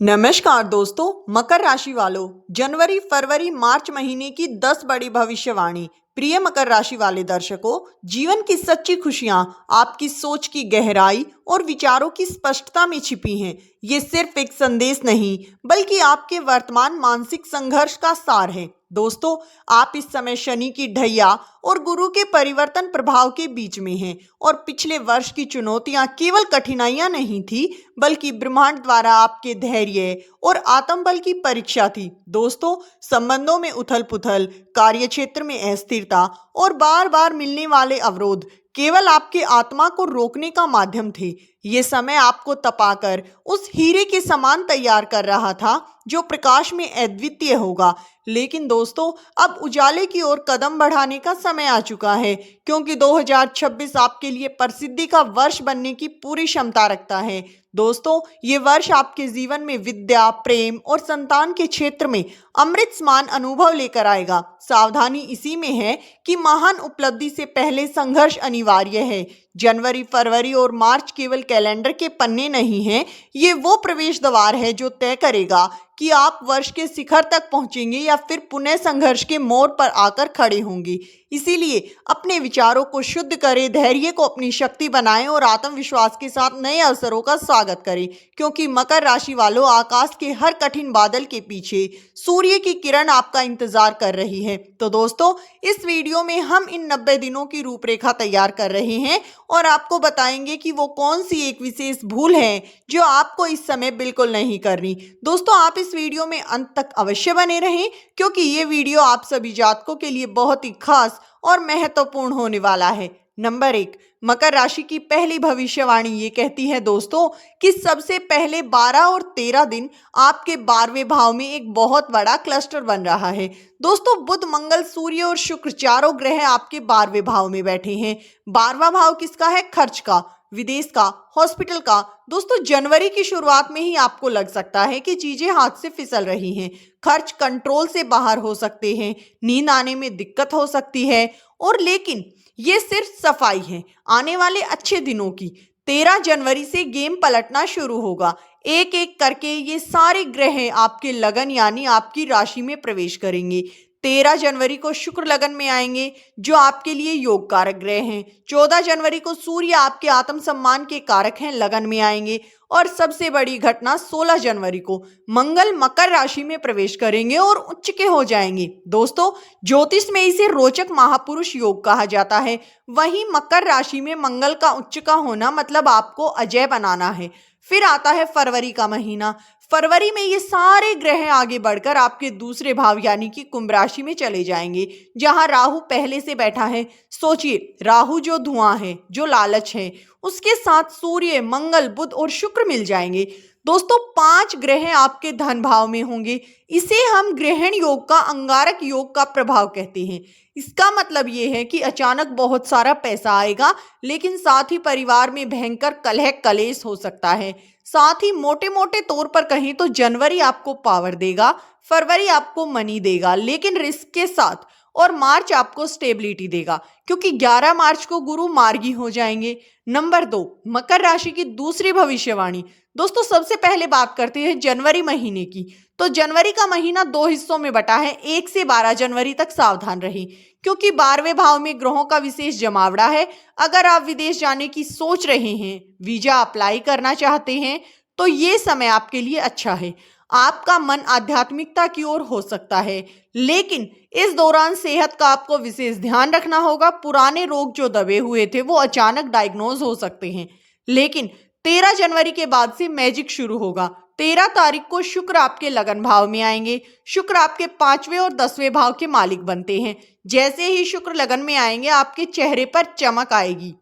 नमस्कार दोस्तों, मकर राशि वालों, जनवरी फरवरी मार्च महीने की 10 बड़ी भविष्यवाणी। प्रिय मकर राशि वाले दर्शकों, जीवन की सच्ची खुशियां आपकी सोच की गहराई और विचारों की स्पष्टता में छिपी हैं। ये सिर्फ एक संदेश नहीं, बल्कि आपके वर्तमान मानसिक संघर्ष का सार है। दोस्तों, आप इस समय शनि की ढैया और गुरु के परिवर्तन प्रभाव के बीच में हैं और पिछले वर्ष की चुनौतियां केवल कठिनाइयां नहीं थी, बल्कि ब्रह्मांड द्वारा आपके धैर्य और आत्मबल की परीक्षा थी। दोस्तों, संबंधों में उथल पुथल, कार्यक्षेत्र में अस्थिरता और बार बार मिलने वाले अवरोध केवल आपके आत्मा को रोकने का माध्यम थे। ये समय आपको तपाकर उस हीरे के समान तैयार कर रहा था जो प्रकाश में अद्वितीय होगा। लेकिन दोस्तों, अब उजाले की ओर कदम बढ़ाने का समय आ चुका है, क्योंकि 2026 आपके लिए प्रसिद्धि का वर्ष बनने की पूरी क्षमता रखता है। दोस्तों, ये वर्ष आपके जीवन में विद्या, प्रेम और संतान के क्षेत्र में अमृत समान अनुभव लेकर आएगा। सावधानी इसी में है कि महान उपलब्धि से पहले संघर्ष अनिवार्य है। जनवरी, फरवरी और मार्च केवल कैलेंडर के पन्ने नहीं हैं, ये वो प्रवेश द्वार है जो तय करेगा कि आप वर्ष के शिखर तक पहुंचेंगे या फिर पुनः संघर्ष के मोड़ पर आकर खड़े होंगे। इसीलिए अपने विचारों को शुद्ध करें, धैर्य को अपनी शक्ति बनाएं और आत्मविश्वास के साथ नए अवसरों का स्वागत करें, क्योंकि मकर राशि वालों, आकाश के हर कठिन बादल के पीछे सूर्य की किरण आपका इंतजार कर रही है। तो दोस्तों, इस वीडियो में हम इन 90 दिनों की रूपरेखा तैयार कर रहे हैं और आपको बताएंगे कि वो कौन सी एक विशेष भूल है जो आपको इस समय बिल्कुल नहीं करनी। दोस्तों, आप इस वीडियो में अंत तक अवश्य बने रहें, क्योंकि ये वीडियो आप सभी जातकों के लिए बहुत ही खास और महत्वपूर्ण होने वाला है। नंबर 1, मकर राशि की पहली भविष्यवाणी ये कहती है दोस्तों कि सबसे पहले 12 और 13 दिन आपके 12वें भाव में एक बहुत बड़ा क्लस्टर बन रहा है। दोस्तों, बुध, मंगल, सूर्य और शुक्र चारों ग्रह आपके 12वें भाव में बैठे हैं। 12वां भाव किसका है? खर्च का, विदेश का, हॉस्पिटल का। दोस्तों, जनवरी की शुरुआत में ही आपको लग सकता है कि चीजें हाथ से फिसल रही हैं। खर्च कंट्रोल से बाहर हो सकते हैं, नींद आने में दिक्कत हो सकती है, और लेकिन ये सिर्फ सफाई है आने वाले अच्छे दिनों की। 13 जनवरी से गेम पलटना शुरू होगा। एक एक करके ये सारे ग्रह आपके लगन यानी आपकी राशि में प्रवेश करेंगे। 13 जनवरी को शुक्र लगन में आएंगे, जो आपके लिए योग कारक ग्रह हैं। 14 जनवरी को सूर्य आपके आत्मसम्मान के कारक हैं, लगन में आएंगे। और सबसे बड़ी घटना 16 जनवरी को मंगल मकर राशि में प्रवेश करेंगे और उच्च के हो जाएंगे। दोस्तों, ज्योतिष में इसे रोचक महापुरुष योग कहा जाता है। वहीं मकर राशि में मंगल का उच्च का होना मतलब आपको अजय बनाना है। फिर आता है फरवरी का महीना। फरवरी में ये सारे ग्रह आगे बढ़कर आपके दूसरे भाव यानी कि कुंभ राशि में चले जाएंगे, जहां राहु पहले से बैठा है। सोचिए, राहु जो धुआं है, जो लालच है, उसके साथ सूर्य, मंगल, बुध और शुक्र मिल जाएंगे। दोस्तों, 5 ग्रह आपके धन भाव में होंगे। इसे हम ग्रहण योग का, अंगारक योग का प्रभाव कहते हैं। इसका मतलब ये है कि अचानक बहुत सारा पैसा आएगा, लेकिन साथ ही परिवार में भयंकर कलह कलेश हो सकता है। साथ ही मोटे मोटे तौर पर कहें तो जनवरी आपको पावर देगा, फरवरी आपको मनी देगा लेकिन रिस्क के साथ, और मार्च आपको स्टेबिलिटी देगा, क्योंकि 11 मार्च को गुरु मार्गी हो जाएंगे। नंबर 2, मकर राशि की दूसरी भविष्यवाणी। दोस्तों, सबसे पहले बात करते हैं जनवरी महीने की। तो जनवरी का महीना 2 हिस्सों में बटा है। 1 से 12 जनवरी तक सावधान रहें, क्योंकि 12वें भाव में ग्रहों का विशेष जमावड़ा है। अगर आप विदेश जाने की सोच रहे हैं, वीजा अप्लाई करना चाहते हैं, तो ये समय आपके लिए अच्छा है। आपका मन आध्यात्मिकता की ओर हो सकता है, लेकिन इस दौरान सेहत का आपको विशेष ध्यान रखना होगा। पुराने रोग जो दबे हुए थे वो अचानक डायग्नोज हो सकते हैं। लेकिन 13 जनवरी के बाद से मैजिक शुरू होगा। 13 तारीख को शुक्र आपके लगन भाव में आएंगे। शुक्र आपके 5वें और 10वें भाव के मालिक बनते हैं। जैसे ही शुक्र लगन में आएंगे, आपके चेहरे पर चमक आएगी।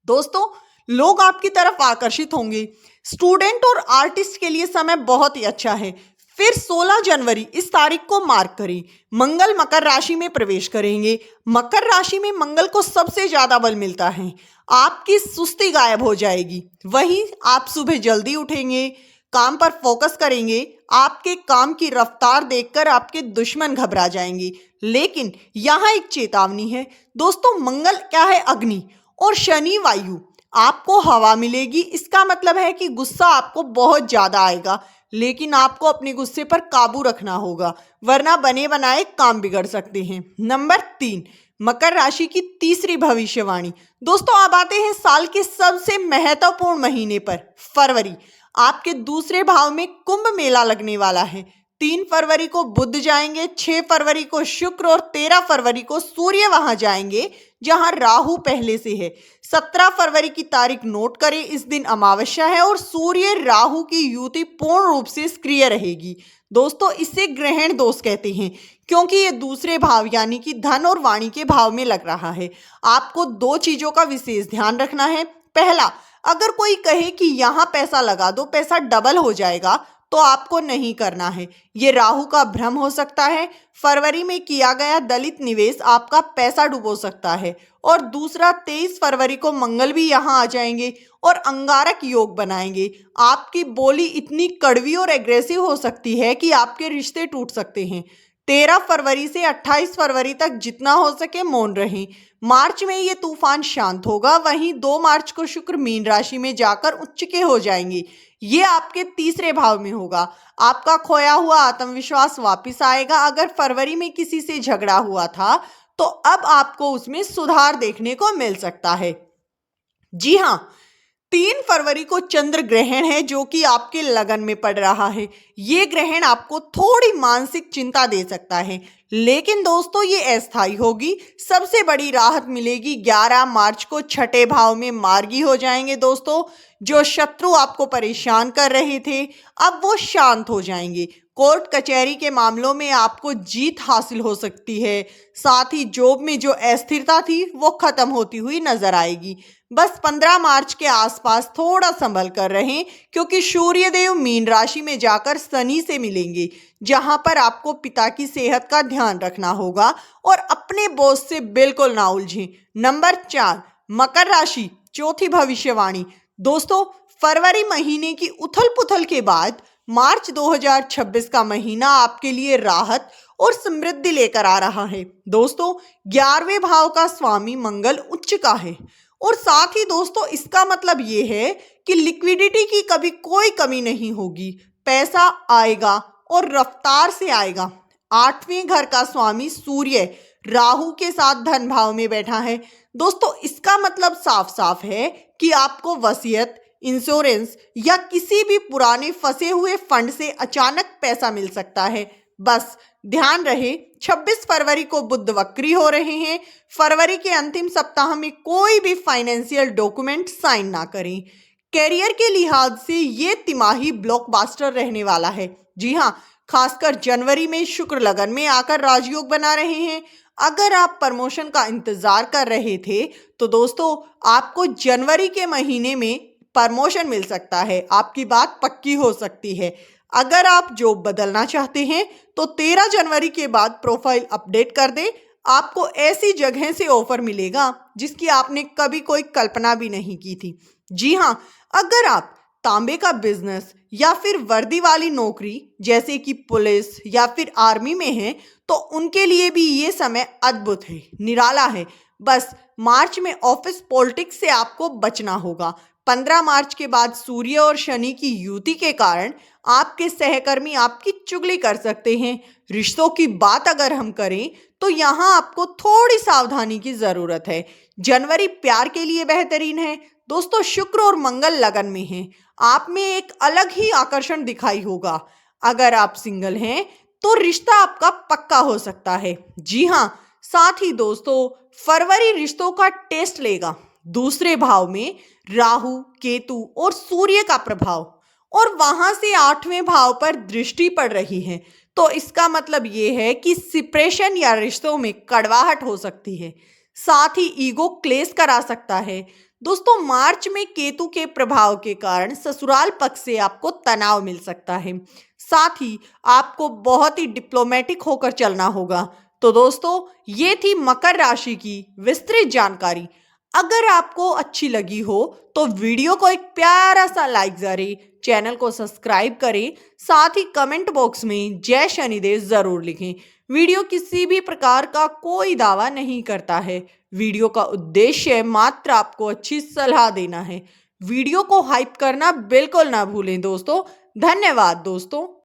दोस्तों, लोग आपकी तरफ आकर्षित होंगे। स्टूडेंट और आर्टिस्ट के लिए समय बहुत ही अच्छा है। फिर 16 जनवरी इस तारीख को मार्क करें, मंगल मकर राशि में प्रवेश करेंगे। मकर राशि में मंगल को सबसे ज्यादा बल मिलता है। आपकी सुस्ती गायब हो जाएगी। वहीं आप सुबह जल्दी उठेंगे, काम पर फोकस करेंगे। आपके काम की रफ्तार देखकर आपके दुश्मन घबरा जाएंगे। लेकिन यहाँ एक चेतावनी है दोस्तों, मंगल क्या है? अग्नि, और शनि वायु। आपको हवा मिलेगी। इसका मतलब है कि गुस्सा आपको बहुत ज्यादा आएगा, लेकिन आपको अपने गुस्से पर काबू रखना होगा, वरना बने बनाए काम बिगड़ सकते हैं। नंबर 3, मकर राशि की तीसरी भविष्यवाणी। दोस्तों अब आते हैं साल के सबसे महत्वपूर्ण महीने पर, फरवरी। आपके दूसरे भाव में कुंभ मेला लगने वाला है। 3 फरवरी को बुध जाएंगे, 6 फरवरी को शुक्र और 13 फरवरी को सूर्य वहां जाएंगे जहां राहु पहले से है। 17 फरवरी की तारीख नोट करें, इस दिन अमावस्या है और सूर्य राहु की युति पूर्ण रूप से सक्रिय रहेगी। दोस्तों इसे ग्रहण दोष कहते हैं, क्योंकि ये दूसरे भाव यानी कि धन और वाणी के भाव में लग रहा है। आपको 2 चीजों का विशेष ध्यान रखना है। पहला, अगर कोई कहे कि यहाँ पैसा लगा दो, पैसा डबल हो जाएगा, तो आपको नहीं करना है। ये राहु का भ्रम हो सकता है। फरवरी में किया गया दलित निवेश आपका पैसा डुबो सकता है। और दूसरा, 23 फरवरी को मंगल भी यहाँ आ जाएंगे और अंगारक योग बनाएंगे। आपकी बोली इतनी कड़वी और एग्रेसिव हो सकती है कि आपके रिश्ते टूट सकते हैं। 13 फरवरी से 28 फरवरी तक जितना हो सके मौन रहें। मार्च में ये तूफान शांत होगा। वहीं 2 मार्च को शुक्र मीन राशि में जाकर उच्च के हो जाएंगे। ये आपके तीसरे भाव में होगा। आपका खोया हुआ आत्मविश्वास वापस आएगा। अगर फरवरी में किसी से झगड़ा हुआ था तो अब आपको उसमें सुधार देखने को मिल सकता है। जी हाँ, 3 फरवरी को चंद्र ग्रहण है जो कि आपके लगन में पड़ रहा है। ये ग्रहण आपको थोड़ी मानसिक चिंता दे सकता है, लेकिन दोस्तों ये अस्थायी होगी। सबसे बड़ी राहत मिलेगी 11 मार्च को छठे भाव में मार्गी हो जाएंगे। दोस्तों जो शत्रु आपको परेशान कर रहे थे अब वो शांत हो जाएंगे। कोर्ट कचहरी के मामलों में आपको जीत हासिल हो सकती है। साथ ही जॉब में जो अस्थिरता थी वो खत्म होती हुई नजर आएगी। बस 15 मार्च के आसपास थोड़ा संभल कर रहें, क्योंकि सूर्यदेव मीन राशि में जाकर शनि से मिलेंगे, जहां पर आपको पिता की सेहत का ध्यान रखना होगा और अपने बॉस से बिल्कुल ना उलझें। नंबर 4, मकर राशि, चौथी भविष्यवाणी। दोस्तों फरवरी महीने की उथल पुथल के बाद मार्च 2026 का महीना आपके लिए राहत और समृद्धि लेकर आ रहा है। दोस्तों 11वें भाव का स्वामी मंगल उच्च का है और साथ ही दोस्तों इसका मतलब ये है कि लिक्विडिटी की कभी कोई कमी नहीं होगी। पैसा आएगा और रफ्तार से आएगा। 8वें घर का स्वामी सूर्य राहु के साथ धन भाव में बैठा है। दोस्तों इसका मतलब साफ साफ है कि आपको वसीयत, इंश्योरेंस या किसी भी पुराने फंसे हुए फंड से अचानक पैसा मिल सकता है। बस ध्यान रहे 26 फरवरी को बुध वक्री हो रहे हैं। फरवरी के अंतिम सप्ताह में कोई भी फाइनेंशियल डॉक्यूमेंट साइन ना करें। कैरियर के लिहाज से ये तिमाही ब्लॉकबस्टर रहने वाला है। जी हाँ, खासकर जनवरी में शुक्र लगन में आकर राजयोग बना रहे हैं। अगर आप प्रमोशन का इंतजार कर रहे थे तो दोस्तों आपको जनवरी के महीने में प्रमोशन मिल सकता है। आपकी बात पक्की हो सकती है। अगर आप जॉब बदलना चाहते हैं तो 13 जनवरी के बाद प्रोफाइल अपडेट कर दें। आपको ऐसी जगह से ऑफर मिलेगा जिसकी आपने कभी कोई कल्पना भी नहीं की थी। जी हाँ, अगर आप तांबे का बिजनेस या फिर वर्दी वाली नौकरी जैसे कि पुलिस या फिर आर्मी में हैं तो उनके लिए भी ये समय अद्भुत है, निराला है। बस मार्च में ऑफिस पॉलिटिक्स से आपको बचना होगा। 15 मार्च के बाद सूर्य और शनि की युति के कारण आपके सहकर्मी आपकी चुगली कर सकते हैं। रिश्तों की बात अगर हम करें तो यहाँ आपको थोड़ी सावधानी की जरूरत है। जनवरी प्यार के लिए बेहतरीन है। दोस्तों शुक्र और मंगल लगन में हैं। आप में एक अलग ही आकर्षण दिखाई होगा। अगर आप सिंगल हैं तो रिश्ता आपका पक्का हो सकता है। जी हाँ, साथ ही दोस्तों फरवरी रिश्तों का टेस्ट लेगा। दूसरे भाव में राहु, केतु और सूर्य का प्रभाव और वहां से 8वें भाव पर दृष्टि पड़ रही है। तो इसका मतलब ये है कि सेपरेशन या रिश्तों में कड़वाहट हो सकती है। साथ ही ईगो क्लेश करा सकता है। दोस्तों मार्च में केतु के प्रभाव के कारण ससुराल पक्ष से आपको तनाव मिल सकता है। साथ ही आपको बहुत ही डिप्लोमेटिक होकर चलना होगा। तो दोस्तों ये थी मकर राशि की विस्तृत जानकारी। अगर आपको अच्छी लगी हो तो वीडियो को एक प्यारा सा लाइक करें, चैनल को सब्सक्राइब करें, साथ ही कमेंट बॉक्स में जय शनिदेव जरूर लिखें। वीडियो किसी भी प्रकार का कोई दावा नहीं करता है। वीडियो का उद्देश्य मात्र आपको अच्छी सलाह देना है। वीडियो को हाइप करना बिल्कुल ना भूलें दोस्तों। धन्यवाद दोस्तों।